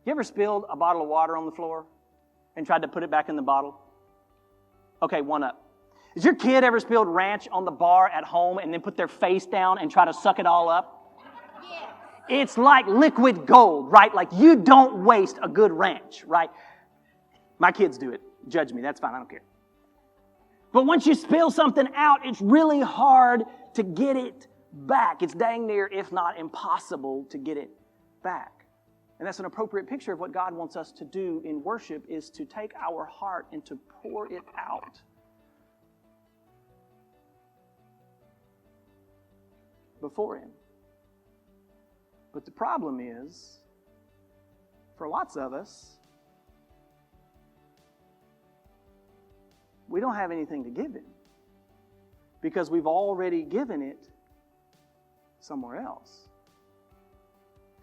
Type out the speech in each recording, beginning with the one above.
You ever spilled a bottle of water on the floor and tried to put it back in the bottle? Okay, one up. Has your kid ever spilled ranch on the bar at home and then put their face down and try to suck it all up? Yes. It's like liquid gold, right? Like you don't waste a good ranch, right? My kids do it. Judge me, that's fine, I don't care. But once you spill something out, it's really hard to get it back. It's dang near, if not impossible, to get it back. And that's an appropriate picture of what God wants us to do in worship, is to take our heart and to pour it out. Before Him. But the problem is, for lots of us, we don't have anything to give Him because we've already given it somewhere else.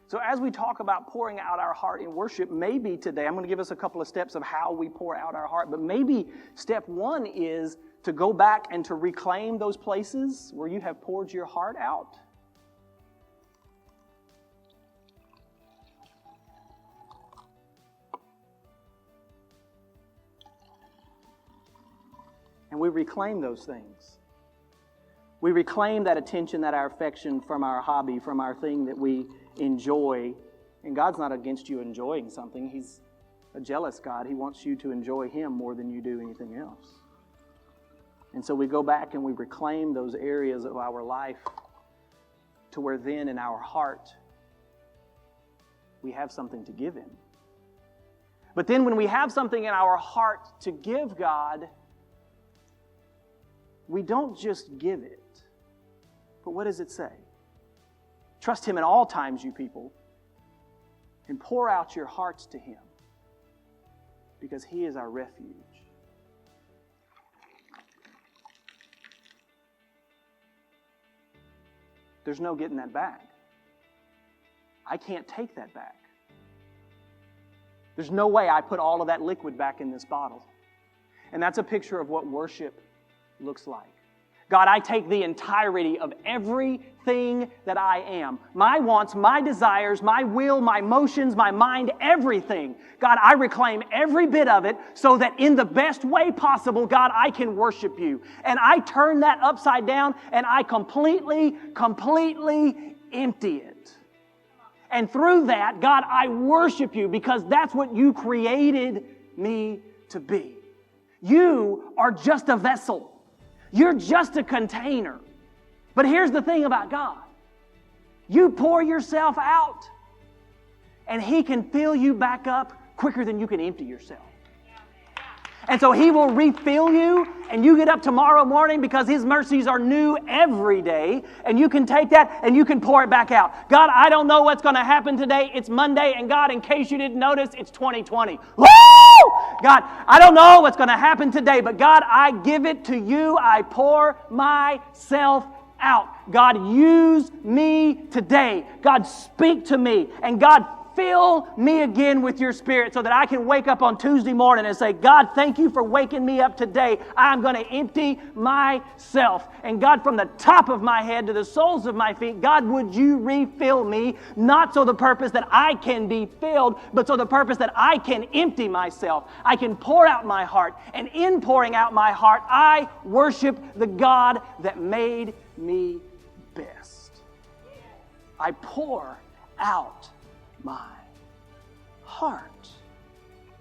So as we talk about pouring out our heart in worship, maybe today, I'm going to give us a couple of steps of how we pour out our heart, but maybe step one is to go back and to reclaim those places where you have poured your heart out. And we reclaim those things. We reclaim that attention, that our affection from our hobby, from our thing that we enjoy. And God's not against you enjoying something. He's a jealous God. He wants you to enjoy Him more than you do anything else. And so we go back and we reclaim those areas of our life to where then in our heart we have something to give Him. But then when we have something in our heart to give God, we don't just give it. But what does it say? Trust Him in all times, you people, and pour out your hearts to Him, because He is our refuge. There's no getting that back. I can't take that back. There's no way I put all of that liquid back in this bottle. And that's a picture of what worship looks like. God, I take the entirety of everything that I am. My wants, my desires, my will, my emotions, my mind, everything. God, I reclaim every bit of it so that in the best way possible, God, I can worship You. And I turn that upside down and I completely empty it. And through that, God, I worship You because that's what You created me to be. You are just a vessel. You're just a container. But here's the thing about God. You pour yourself out, and He can fill you back up quicker than you can empty yourself. And so He will refill you, and you get up tomorrow morning because His mercies are new every day, and you can take that and you can pour it back out. God, I don't know what's going to happen today. It's Monday, and God, in case you didn't notice, it's 2020. Woo! God, I don't know what's going to happen today, but God, I give it to You. I pour myself out. God, use me today. God, speak to me. And God, fill me again with Your Spirit so that I can wake up on Tuesday morning and say, God, thank You for waking me up today. I'm going to empty myself. And God, from the top of my head to the soles of my feet, God, would You refill me, not so the purpose that I can be filled, but so the purpose that I can empty myself. I can pour out my heart. And in pouring out my heart, I worship the God that made me best. I pour out my heart.